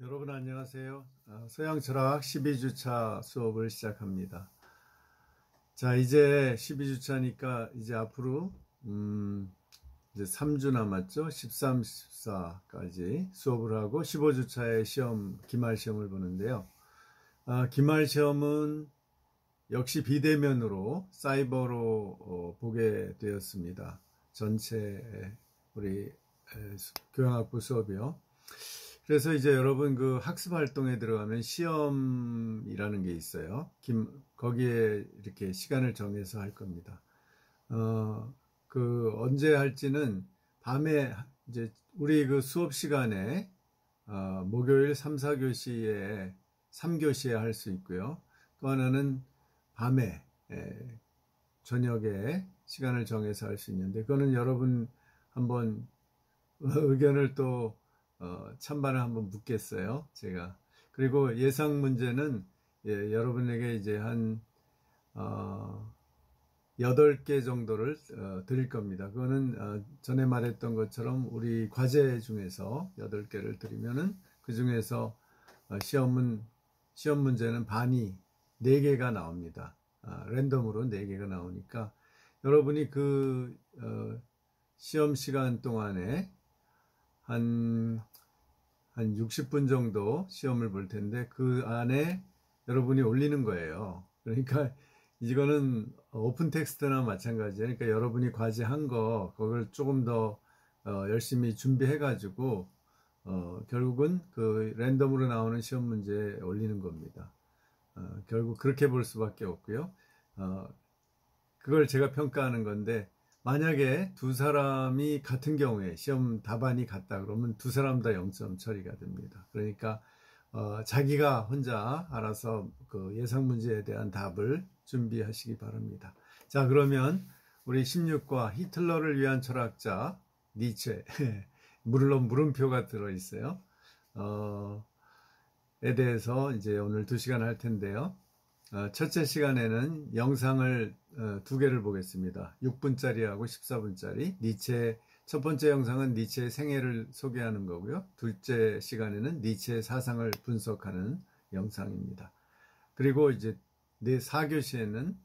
여러분 안녕하세요. 서양철학 12주차 수업을 시작합니다. 자, 이제 12주차니까 이제 앞으로 이제 3주 남았죠. 13, 14까지 수업을 하고 15주차의 시험, 기말 시험을 보는데요. 기말 시험은 역시 비대면으로 사이버로 보게 되었습니다. 전체 우리 교양학부 수업이요. 그래서 이제 여러분 그 학습 활동에 들어가면 시험이라는 게 있어요. 거기에 이렇게 시간을 정해서 할 겁니다. 언제 할지는 밤에 이제 우리 그 수업 시간에 목요일 3, 4교시에 3교시에 할 수 있고요. 또 하나는 밤에 저녁에 시간을 정해서 할 수 있는데 그거는 여러분 한번 의견을 또 찬반을 한번 묻겠어요, 제가. 그리고 예상 문제는 여러분에게 이제 한 8개 정도를 드릴 겁니다. 그거는 전에 말했던 것처럼 우리 과제 중에서 8개를 드리면은 그 중에서 시험 문제는 반이 4개가 나옵니다. 랜덤으로 4개가 나오니까 여러분이 그 시험 시간 동안에 한 60분 정도 시험을 볼 텐데 그 안에 여러분이 올리는 거예요. 그러니까 이거는 오픈 텍스트나 마찬가지예요. 그러니까 여러분이 과제한 거 그걸 조금 더 열심히 준비해 가지고 결국은 그 랜덤으로 나오는 시험 문제에 올리는 겁니다. 결국 그렇게 볼 수밖에 없고요. 그걸 제가 평가하는 건데 만약에 두 사람이 같은 경우에 시험 답안이 같다 그러면 두 사람 다 0점 처리가 됩니다. 그러니까 자기가 혼자 알아서 그 예상 문제에 대한 답을 준비하시기 바랍니다. 자, 그러면 우리 16과 히틀러를 위한 철학자 니체 물론 물음표가 들어있어요. 에 대해서 이제 오늘 2시간 할 텐데요. 첫째 시간에는 영상을 2개를 보겠습니다. 6분짜리하고 14분짜리. 니체의 첫 번째 영상은 니체의 생애를 소개하는 거고요. 둘째 시간에는 니체의 사상을 분석하는 영상입니다. 그리고 이제 4교시에는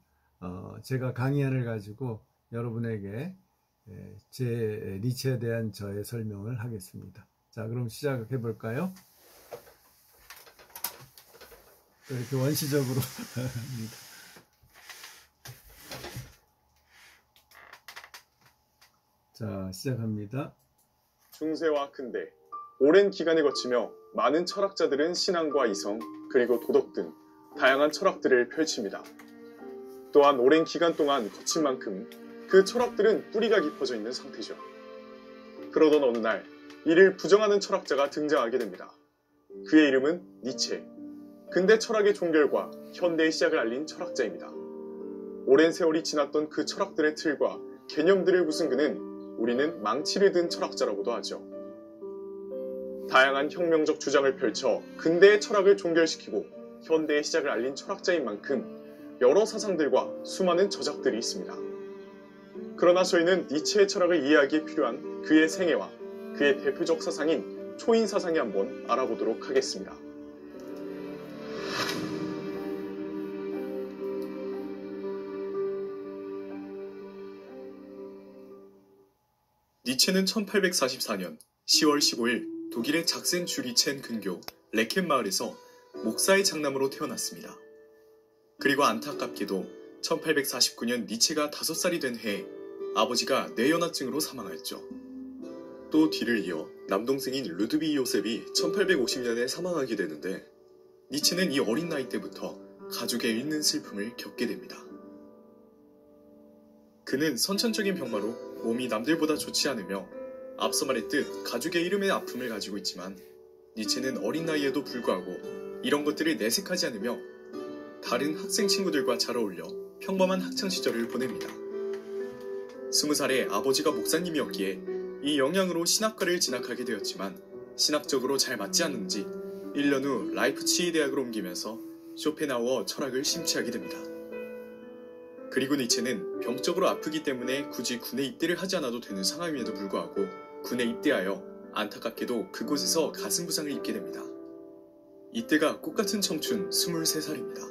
제가 강의안을 가지고 여러분에게 제 니체에 대한 저의 설명을 하겠습니다. 자, 그럼 시작해 볼까요? 이렇게 원시적으로 합니다. 자, 시작합니다. 중세와 근대, 오랜 기간을 거치며 많은 철학자들은 신앙과 이성, 그리고 도덕 등 다양한 철학들을 펼칩니다. 또한 오랜 기간 동안 거친 만큼 그 철학들은 뿌리가 깊어져 있는 상태죠. 그러던 어느 날 이를 부정하는 철학자가 등장하게 됩니다. 그의 이름은 니체. 근대 철학의 종결과 현대의 시작을 알린 철학자입니다. 오랜 세월이 지났던 그 철학들의 틀과 개념들을 부순 그는 우리는 망치를 든 철학자라고도 하죠. 다양한 혁명적 주장을 펼쳐 근대의 철학을 종결시키고 현대의 시작을 알린 철학자인 만큼 여러 사상들과 수많은 저작들이 있습니다. 그러나 저희는 니체의 철학을 이해하기에 필요한 그의 생애와 그의 대표적 사상인 초인 사상에 한번 알아보도록 하겠습니다. 니체는 1844년 10월 15일 독일의 작센 주리첸 근교 레켄 마을에서 목사의 장남으로 태어났습니다. 그리고 안타깝게도 1849년 니체가 5살이 된 해에 아버지가 뇌연화증으로 사망했죠. 또 뒤를 이어 남동생인 루드비 요셉이 1850년에 사망하게 되는데 니체는 이 어린 나이 때부터 가족의 잃는 슬픔을 겪게 됩니다. 그는 선천적인 병마로 몸이 남들보다 좋지 않으며 앞서 말했듯 가족의 이름의 아픔을 가지고 있지만 니체는 어린 나이에도 불구하고 이런 것들을 내색하지 않으며 다른 학생 친구들과 잘 어울려 평범한 학창시절을 보냅니다. 20살에 아버지가 목사님이었기에 이 영향으로 신학과를 진학하게 되었지만 신학적으로 잘 맞지 않는지 1년 후 라이프치히 대학을 옮기면서 쇼펜하우어 철학을 심취하게 됩니다. 그리고 니체는 병적으로 아프기 때문에 굳이 군에 입대를 하지 않아도 되는 상황임에도 불구하고 군에 입대하여 안타깝게도 그곳에서 가슴 부상을 입게 됩니다. 이때가 꽃같은 청춘 23살입니다.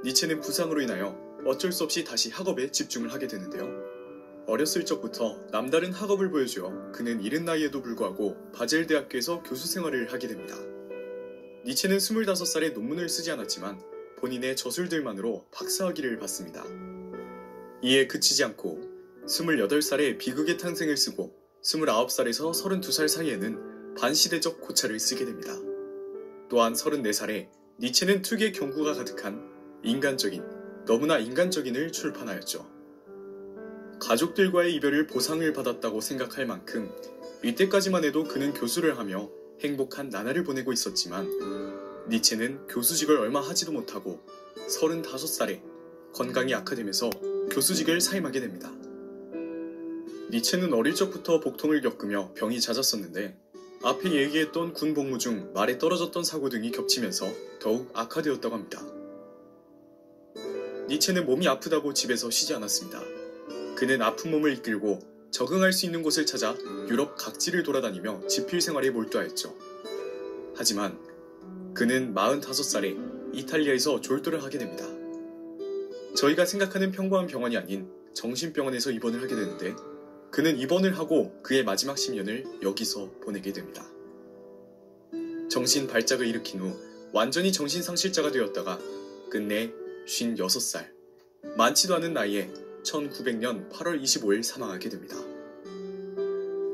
니체는 부상으로 인하여 어쩔 수 없이 다시 학업에 집중을 하게 되는데요. 어렸을 적부터 남다른 학업을 보여주어 그는 이른 나이에도 불구하고 바젤 대학교에서 교수 생활을 하게 됩니다. 니체는 25살에 논문을 쓰지 않았지만 본인의 저술들만으로 박사학위를 받습니다. 이에 그치지 않고 28살에 비극의 탄생을 쓰고 29살에서 32살 사이에는 반시대적 고찰을 쓰게 됩니다. 또한 34살에 니체는 특유의 경구가 가득한 인간적인, 너무나 인간적인을 출판하였죠. 가족들과의 이별을 보상을 받았다고 생각할 만큼 이때까지만 해도 그는 교수를 하며 행복한 나날을 보내고 있었지만 니체는 교수직을 얼마 하지도 못하고 35살에 건강이 악화되면서 교수직을 사임하게 됩니다. 니체는 어릴 적부터 복통을 겪으며 병이 잦았었는데 앞에 얘기했던 군 복무 중 말에 떨어졌던 사고 등이 겹치면서 더욱 악화되었다고 합니다. 니체는 몸이 아프다고 집에서 쉬지 않았습니다. 그는 아픈 몸을 이끌고 적응할 수 있는 곳을 찾아 유럽 각지를 돌아다니며 지필 생활에 몰두하였죠. 하지만 그는 45살에 이탈리아에서 졸도를 하게 됩니다. 저희가 생각하는 평범한 병원이 아닌 정신병원에서 입원을 하게 되는데 그는 입원을 하고 그의 마지막 10년을 여기서 보내게 됩니다. 정신 발작을 일으킨 후 완전히 정신상실자가 되었다가 끝내 56살, 많지도 않은 나이에 1900년 8월 25일 사망하게 됩니다.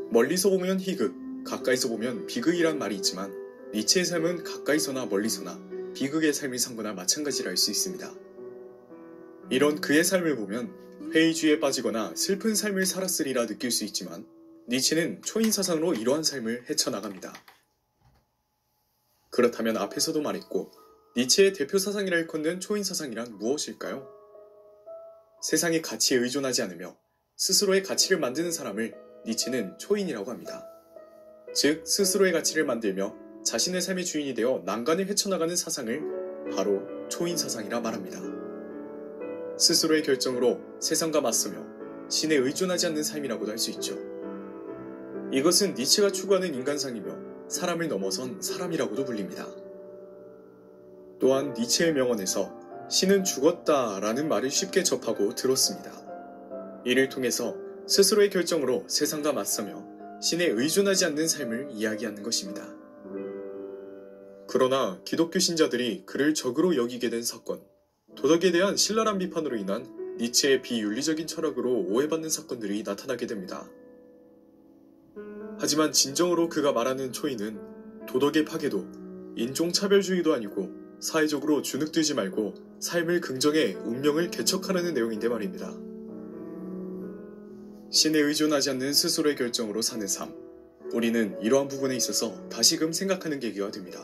멀리서 보면 희극, 가까이서 보면 비극이란 말이 있지만 니체의 삶은 가까이서나 멀리서나 비극의 삶을 산 거나 마찬가지라 할 수 있습니다. 이런 그의 삶을 보면 회의주의에 빠지거나 슬픈 삶을 살았으리라 느낄 수 있지만 니체는 초인사상으로 이러한 삶을 헤쳐나갑니다. 그렇다면 앞에서도 말했고 니체의 대표 사상이라 일컫는 초인사상이란 무엇일까요? 세상의 가치에 의존하지 않으며 스스로의 가치를 만드는 사람을 니체는 초인이라고 합니다. 즉 스스로의 가치를 만들며 자신의 삶의 주인이 되어 난간을 헤쳐나가는 사상을 바로 초인사상이라 말합니다. 스스로의 결정으로 세상과 맞서며 신에 의존하지 않는 삶이라고도 할 수 있죠. 이것은 니체가 추구하는 인간상이며 사람을 넘어선 사람이라고도 불립니다. 또한 니체의 명언에서 신은 죽었다라는 말을 쉽게 접하고 들었습니다. 이를 통해서 스스로의 결정으로 세상과 맞서며 신에 의존하지 않는 삶을 이야기하는 것입니다. 그러나 기독교 신자들이 그를 적으로 여기게 된 사건, 도덕에 대한 신랄한 비판으로 인한 니체의 비윤리적인 철학으로 오해받는 사건들이 나타나게 됩니다. 하지만 진정으로 그가 말하는 초인은 도덕의 파괴도, 인종차별주의도 아니고 사회적으로 주눅들지 말고 삶을 긍정해 운명을 개척하라는 내용인데 말입니다. 신에 의존하지 않는 스스로의 결정으로 사는 삶, 우리는 이러한 부분에 있어서 다시금 생각하는 계기가 됩니다.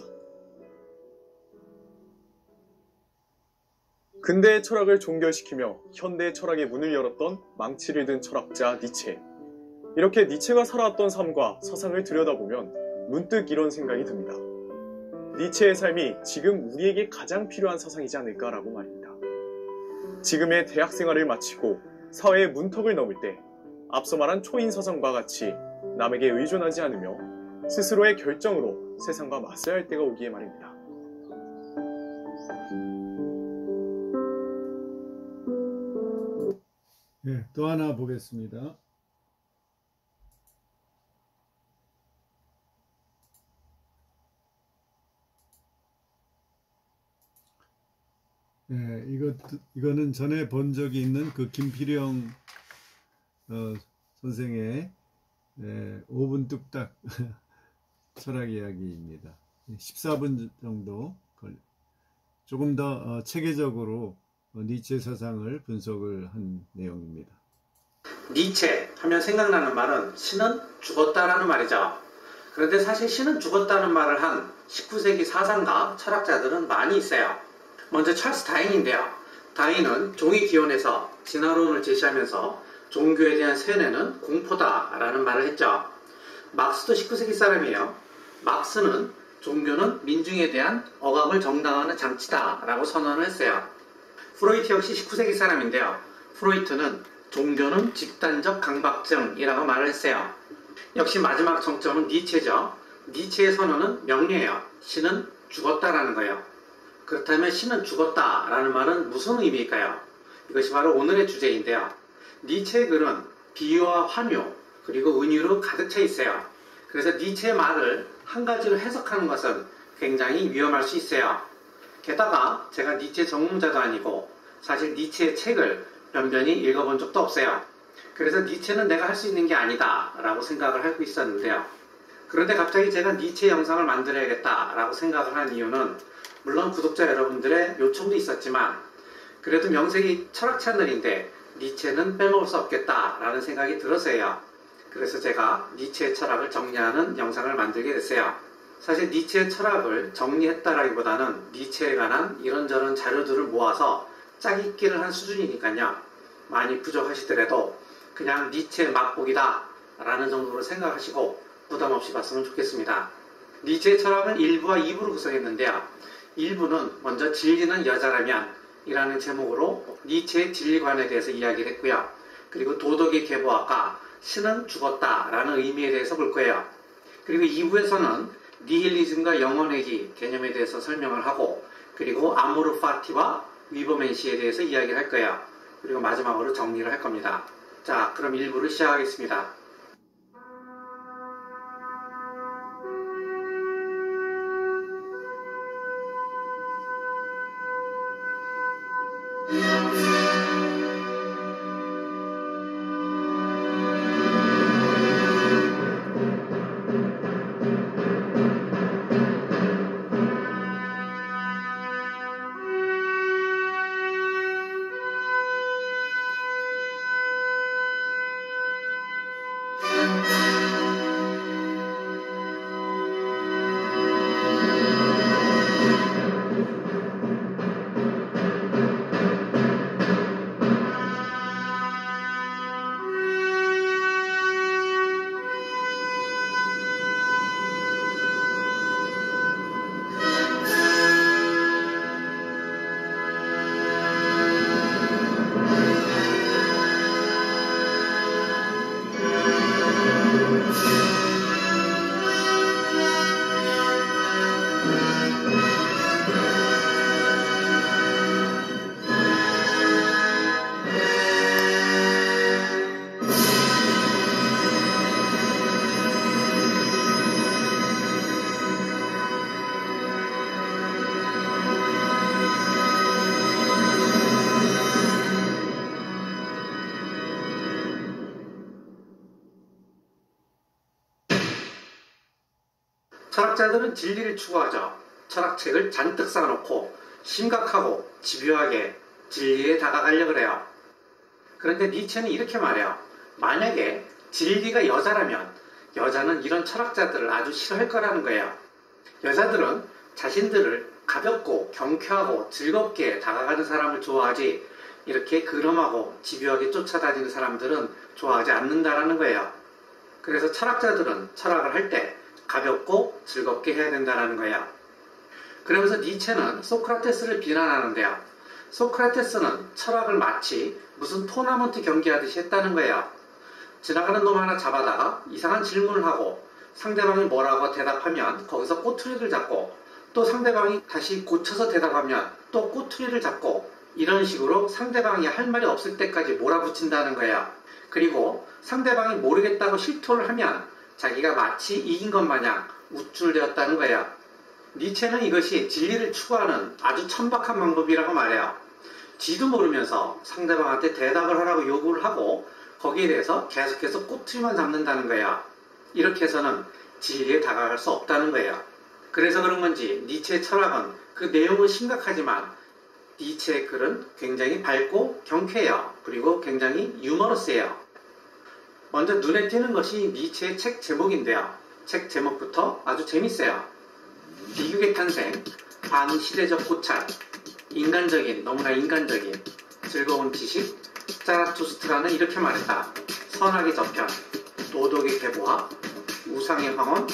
근대의 철학을 종결시키며 현대의 철학의 문을 열었던 망치를 든 철학자 니체. 이렇게 니체가 살아왔던 삶과 사상을 들여다보면 문득 이런 생각이 듭니다. 니체의 삶이 지금 우리에게 가장 필요한 사상이지 않을까라고 말입니다. 지금의 대학 생활을 마치고 사회의 문턱을 넘을 때 앞서 말한 초인 사상과 같이 남에게 의존하지 않으며 스스로의 결정으로 세상과 맞서야 할 때가 오기에 말입니다. 네, 또 하나 보겠습니다. 네, 이거는 전에 본 적이 있는 그 김필영 선생의 5분 뚝딱 철학 이야기입니다. 14분 정도 조금 더 체계적으로 니체 사상을 분석을 한 내용입니다. 니체 하면 생각나는 말은 신은 죽었다라는 말이죠. 그런데 사실 신은 죽었다는 말을 한 19세기 사상가, 철학자들은 많이 있어요. 먼저 찰스 다윈인데요. 다윈은 종이 기원에서 진화론을 제시하면서 종교에 대한 세뇌는 공포다라는 말을 했죠. 막스도 19세기 사람이에요. 막스는 종교는 민중에 대한 억압을 정당화하는 장치다라고 선언을 했어요. 프로이트 역시 19세기 사람인데요. 프로이트는 종교는 집단적 강박증이라고 말을 했어요. 역시 마지막 정점은 니체죠. 니체의 선언은 명료해요. 신은 죽었다라는 거예요. 그렇다면 신은 죽었다라는 말은 무슨 의미일까요? 이것이 바로 오늘의 주제인데요. 니체의 글은 비유와 환유 그리고 은유로 가득 차 있어요. 그래서 니체의 말을 한 가지로 해석하는 것은 굉장히 위험할 수 있어요. 게다가 제가 니체 전문자도 아니고 사실 니체의 책을 면면히 읽어본 적도 없어요. 그래서 니체는 내가 할 수 있는 게 아니다 라고 생각을 하고 있었는데요. 그런데 갑자기 제가 니체 영상을 만들어야겠다 라고 생각을 한 이유는 물론 구독자 여러분들의 요청도 있었지만 그래도 명색이 철학 채널인데 니체는 빼먹을 수 없겠다 라는 생각이 들어서요. 그래서 제가 니체의 철학을 정리하는 영상을 만들게 됐어요. 사실 니체의 철학을 정리했다라기보다는 니체에 관한 이런저런 자료들을 모아서 짜깁기를 한 수준이니까요. 많이 부족하시더라도 그냥 니체의 맛보기다 라는 정도로 생각하시고 부담없이 봤으면 좋겠습니다. 니체의 철학은 1부와 2부로 구성했는데요. 1부는 먼저 진리는 여자라면 이라는 제목으로 니체의 진리관에 대해서 이야기를 했고요. 그리고 도덕의 계보학과 신은 죽었다 라는 의미에 대해서 볼 거예요. 그리고 2부에서는 니힐리즘과 영원회귀 개념에 대해서 설명을 하고 그리고 아모르 파티와 위버맨시에 대해서 이야기를 할 거예요. 그리고 마지막으로 정리를 할 겁니다. 자, 그럼 1부를 시작하겠습니다. 철학자들은 진리를 추구하죠. 철학책을 잔뜩 쌓아놓고 심각하고 집요하게 진리에 다가가려고 해요. 그런데 니체는 이렇게 말해요. 만약에 진리가 여자라면 여자는 이런 철학자들을 아주 싫어할 거라는 거예요. 여자들은 자신들을 가볍고 경쾌하고 즐겁게 다가가는 사람을 좋아하지 이렇게 근엄하고 집요하게 쫓아다니는 사람들은 좋아하지 않는다라는 거예요. 그래서 철학자들은 철학을 할 때 가볍고 즐겁게 해야 된다는 거예요. 그러면서 니체는 소크라테스를 비난하는데요. 소크라테스는 철학을 마치 무슨 토너먼트 경기하듯이 했다는 거예요. 지나가는 놈 하나 잡아다가 이상한 질문을 하고 상대방이 뭐라고 대답하면 거기서 꼬투리를 잡고 또 상대방이 다시 고쳐서 대답하면 또 꼬투리를 잡고 이런 식으로 상대방이 할 말이 없을 때까지 몰아붙인다는 거예요. 그리고 상대방이 모르겠다고 실토를 하면 자기가 마치 이긴 것 마냥 우쭐대었다는 거예요. 니체는 이것이 진리를 추구하는 아주 천박한 방법이라고 말해요. 지도 모르면서 상대방한테 대답을 하라고 요구를 하고 거기에 대해서 계속해서 꼬투리만 잡는다는 거예요. 이렇게 해서는 진리에 다가갈 수 없다는 거예요. 그래서 그런 건지 니체의 철학은 그 내용은 심각하지만 니체의 글은 굉장히 밝고 경쾌해요. 그리고 굉장히 유머러스해요. 먼저 눈에 띄는 것이 니체의 책 제목인데요. 책 제목부터 아주 재밌어요. 비극의 탄생, 반시대적 고찰, 인간적인, 너무나 인간적인, 즐거운 지식, 자라투스트라는 이렇게 말했다. 선악의 저편, 도덕의 계보학, 우상의 황혼,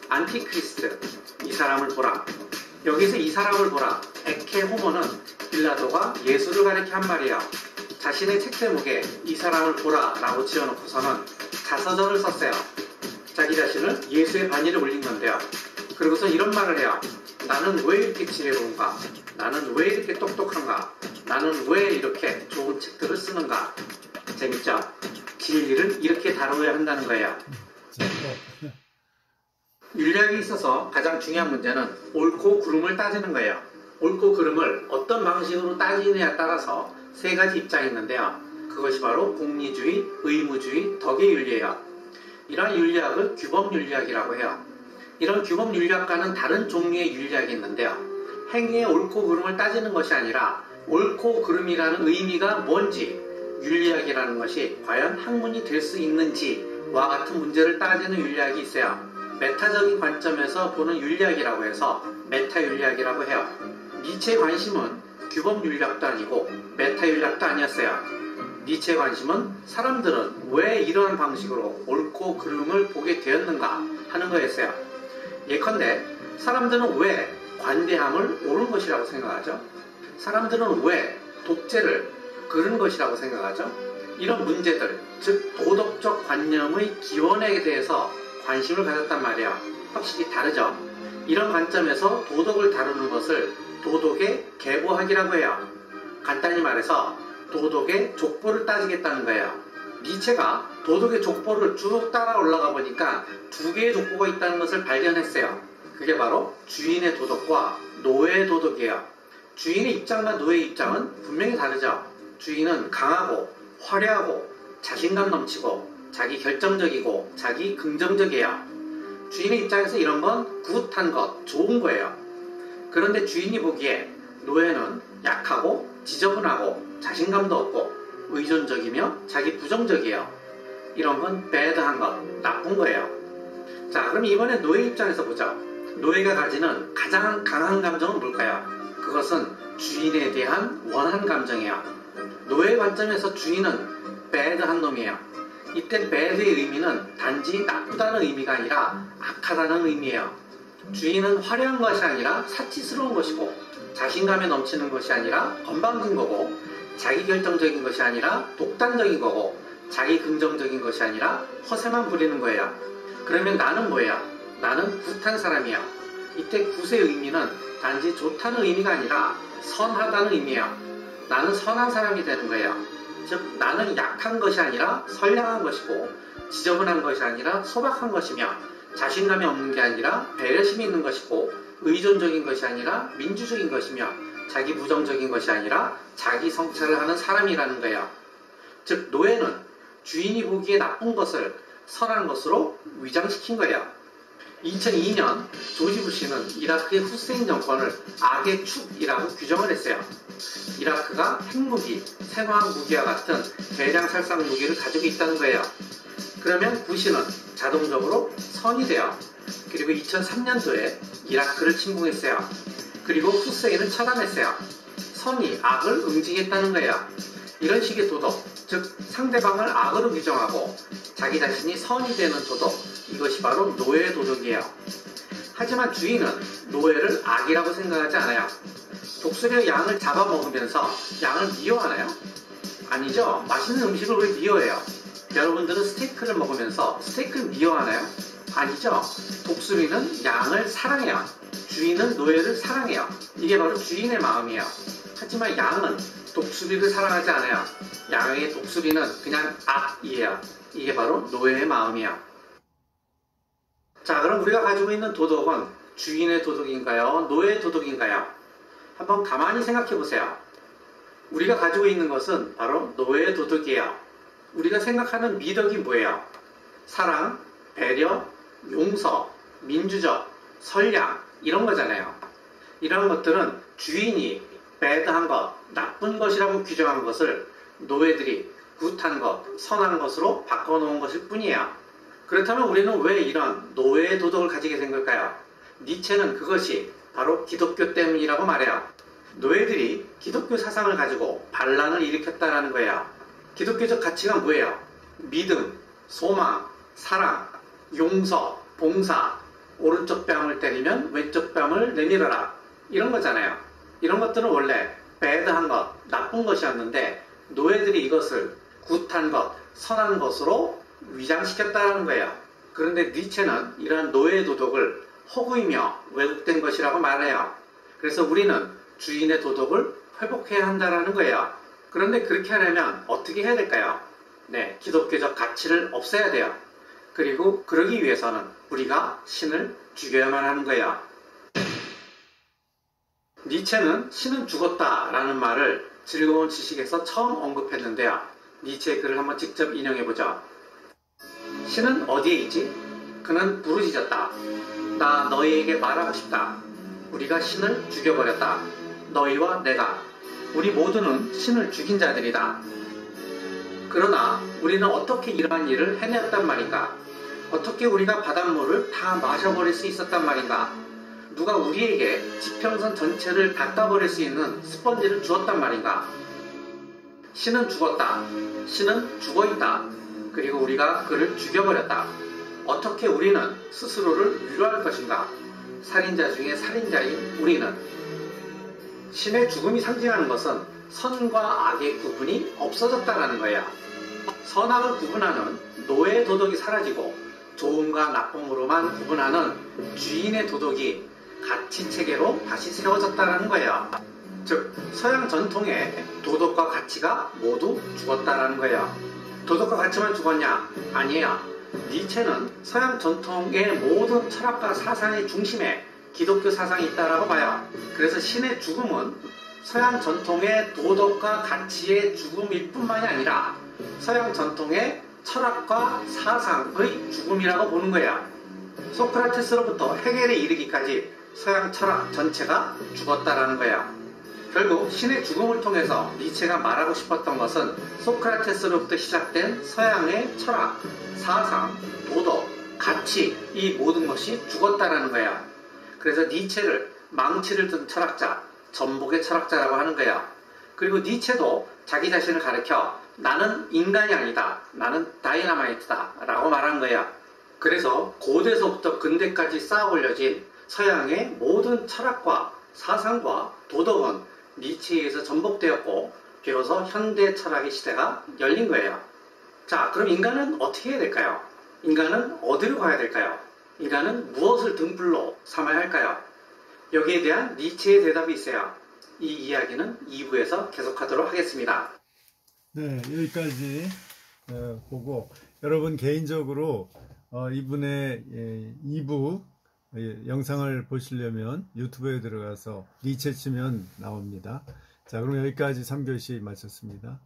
안티크리스트, 이 사람을 보라. 여기서 이 사람을 보라. 에케 호모는 빌라도가 예수를 가리켜 한 말이에요. 자신의 책 제목에 이 사람을 보라 라고 지어놓고서는 자서전을 썼어요. 자기 자신을 예수의 반열에 올린 건데요. 그리고서 이런 말을 해요. 나는 왜 이렇게 지혜로운가? 나는 왜 이렇게 똑똑한가? 나는 왜 이렇게 좋은 책들을 쓰는가? 재밌죠? 진리를 이렇게 다뤄야 한다는 거예요. 윤리학에 있어서 가장 중요한 문제는 옳고 그름을 따지는 거예요. 옳고 그름을 어떤 방식으로 따지느냐에 따라서 세 가지 입장이 있는데요. 그것이 바로 공리주의, 의무주의, 덕의 윤리예요. 이러한 윤리학을 규범윤리학이라고 해요. 이런 규범윤리학과는 다른 종류의 윤리학이 있는데요. 행위의 옳고 그름을 따지는 것이 아니라 옳고 그름이라는 의미가 뭔지, 윤리학이라는 것이 과연 학문이 될 수 있는지와 같은 문제를 따지는 윤리학이 있어요. 메타적인 관점에서 보는 윤리학이라고 해서 메타윤리학이라고 해요. 니체의 관심은 규범윤리학도 아니고 메타윤리학도 아니었어요. 니체의 관심은 사람들은 왜 이러한 방식으로 옳고 그름을 보게 되었는가 하는 거였어요. 예컨대 사람들은 왜 관대함을 옳은 것이라고 생각하죠? 사람들은 왜 독재를 그른 것이라고 생각하죠? 이런 문제들, 즉 도덕적 관념의 기원에 대해서 관심을 가졌단 말이에요. 확실히 다르죠? 이런 관점에서 도덕을 다루는 것을 도덕의 계보학이라고 해요. 간단히 말해서 도덕의 족보를 따지겠다는 거예요. 니체가 도덕의 족보를 쭉 따라 올라가 보니까 두 개의 족보가 있다는 것을 발견했어요. 그게 바로 주인의 도덕과 노예의 도덕이에요. 주인의 입장과 노예의 입장은 분명히 다르죠. 주인은 강하고 화려하고 자신감 넘치고 자기 결정적이고 자기 긍정적이에요. 주인의 입장에서 이런 건 굿한 것, 좋은 거예요. 그런데 주인이 보기에 노예는 약하고 지저분하고 자신감도 없고 의존적이며 자기 부정적이에요. 이런 건 배드한 것, 나쁜 거예요. 자, 그럼 이번에 노예 입장에서 보죠. 노예가 가지는 가장 강한 감정은 뭘까요? 그것은 주인에 대한 원한 감정이에요. 노예 관점에서 주인은 배드한 놈이에요. 이때 배드의 의미는 단지 나쁘다는 의미가 아니라 악하다는 의미예요. 주인은 화려한 것이 아니라 사치스러운 것이고 자신감에 넘치는 것이 아니라 건방진 거고 자기 결정적인 것이 아니라 독단적인 거고 자기 긍정적인 것이 아니라 허세만 부리는 거예요. 그러면 나는 뭐야? 나는 굿한 사람이야. 이때 굿의 의미는 단지 좋다는 의미가 아니라 선하다는 의미예요. 나는 선한 사람이 되는 거예요. 즉 나는 약한 것이 아니라 선량한 것이고 지저분한 것이 아니라 소박한 것이며 자신감이 없는 게 아니라 배려심이 있는 것이고 의존적인 것이 아니라 민주적인 것이며 자기 부정적인 것이 아니라 자기 성찰을 하는 사람이라는 거예요. 즉 노예는 주인이 보기에 나쁜 것을 선한 것으로 위장시킨 거예요. 2002년 조지 부시는 이라크의 후세인 정권을 악의 축이라고 규정을 했어요. 이라크가 핵무기, 생화학 무기와 같은 대량 살상 무기를 가지고 있다는 거예요. 그러면 부시는 자동적으로 선이 돼요. 그리고 2003년도에 이라크를 침공했어요. 그리고 후세인을 처단했어요. 선이 악을 응징했다는 거예요. 이런 식의 도덕, 즉 상대방을 악으로 규정하고 자기 자신이 선이 되는 도덕, 이것이 바로 노예의 도덕이에요. 하지만 주인은 노예를 악이라고 생각하지 않아요. 독수리가 양을 잡아먹으면서 양을 미워하나요? 아니죠. 맛있는 음식을 왜 미워해요? 여러분들은 스테이크를 먹으면서 스테이크를 미워하나요? 아니죠. 독수리는 양을 사랑해요. 주인은 노예를 사랑해요. 이게 바로 주인의 마음이에요. 하지만 양은 독수리를 사랑하지 않아요. 양의 독수리는 그냥 악이에요. 이게 바로 노예의 마음이에요. 자, 그럼 우리가 가지고 있는 도덕은 주인의 도덕인가요? 노예의 도덕인가요? 한번 가만히 생각해 보세요. 우리가 가지고 있는 것은 바로 노예의 도덕이에요. 우리가 생각하는 미덕이 뭐예요? 사랑, 배려, 용서, 민주적, 선량 이런 거잖아요. 이런 것들은 주인이 배드한 것, 나쁜 것이라고 규정한 것을 노예들이 굿한 것, 선한 것으로 바꿔놓은 것일 뿐이에요. 그렇다면 우리는 왜 이런 노예의 도덕을 가지게 된 걸까요? 니체는 그것이 바로 기독교 때문이라고 말해요. 노예들이 기독교 사상을 가지고 반란을 일으켰다는 거예요. 기독교적 가치가 뭐예요? 믿음, 소망, 사랑, 용서, 봉사, 오른쪽 뺨을 때리면 왼쪽 뺨을 내밀어라 이런 거잖아요. 이런 것들은 원래 배드한 것, 나쁜 것이었는데 노예들이 이것을 굿한 것, 선한 것으로 위장시켰다는 거예요. 그런데 니체는 이러한 노예 도덕을 허구이며 왜곡된 것이라고 말해요. 그래서 우리는 주인의 도덕을 회복해야 한다는 거예요. 그런데 그렇게 하려면 어떻게 해야 될까요? 네, 기독교적 가치를 없애야 돼요. 그리고 그러기 위해서는 우리가 신을 죽여야만 하는 거예요. 니체는 신은 죽었다라는 말을 즐거운 지식에서 처음 언급했는데요. 니체의 글을 한번 직접 인용해보죠. 신은 어디에 있지? 그는 부르짖었다. 나 너희에게 말하고 싶다. 우리가 신을 죽여버렸다. 너희와 내가. 우리 모두는 신을 죽인 자들이다. 그러나 우리는 어떻게 이러한 일을 해냈단 말인가? 어떻게 우리가 바닷물을 다 마셔버릴 수 있었단 말인가? 누가 우리에게 지평선 전체를 닦아버릴 수 있는 스펀지를 주었단 말인가? 신은 죽었다. 신은 죽어있다. 그리고 우리가 그를 죽여버렸다. 어떻게 우리는 스스로를 위로할 것인가? 살인자 중에 살인자인 우리는. 신의 죽음이 상징하는 것은 선과 악의 구분이 없어졌다는 거예요. 선악을 구분하는 노예의 도덕이 사라지고 좋음과 나쁨으로만 구분하는 주인의 도덕이 가치체계로 다시 세워졌다는 거예요. 즉 서양 전통의 도덕과 가치가 모두 죽었다는 거예요. 도덕과 가치만 죽었냐? 아니에요. 니체는 서양 전통의 모든 철학과 사상의 중심에 기독교 사상이 있다고 봐요. 그래서 신의 죽음은 서양 전통의 도덕과 가치의 죽음일 뿐만이 아니라 서양 전통의 철학과 사상의 죽음이라고 보는 거예요. 소크라테스로부터 헤겔에 이르기까지 서양 철학 전체가 죽었다라는 거예요. 결국 신의 죽음을 통해서 니체가 말하고 싶었던 것은 소크라테스로부터 시작된 서양의 철학, 사상, 도덕, 가치 이 모든 것이 죽었다라는 거예요. 그래서 니체를 망치를 든 철학자, 전복의 철학자라고 하는 거예요. 그리고 니체도 자기 자신을 가리켜 나는 인간이 아니다. 나는 다이너마이트다. 라고 말한 거예요. 그래서 고대서부터 근대까지 쌓아 올려진 서양의 모든 철학과 사상과 도덕은 니체에 의해서 전복되었고 비로소 현대 철학의 시대가 열린 거예요. 자, 그럼 인간은 어떻게 해야 될까요? 인간은 어디로 가야 될까요? 인간은 무엇을 등불로 삼아야 할까요? 여기에 대한 니체의 대답이 있어요. 이 이야기는 2부에서 계속하도록 하겠습니다. 네, 여기까지 보고 여러분 개인적으로 이분의 2부 영상을 보시려면 유튜브에 들어가서 니체 치면 나옵니다. 자, 그럼 여기까지 3교시 마쳤습니다.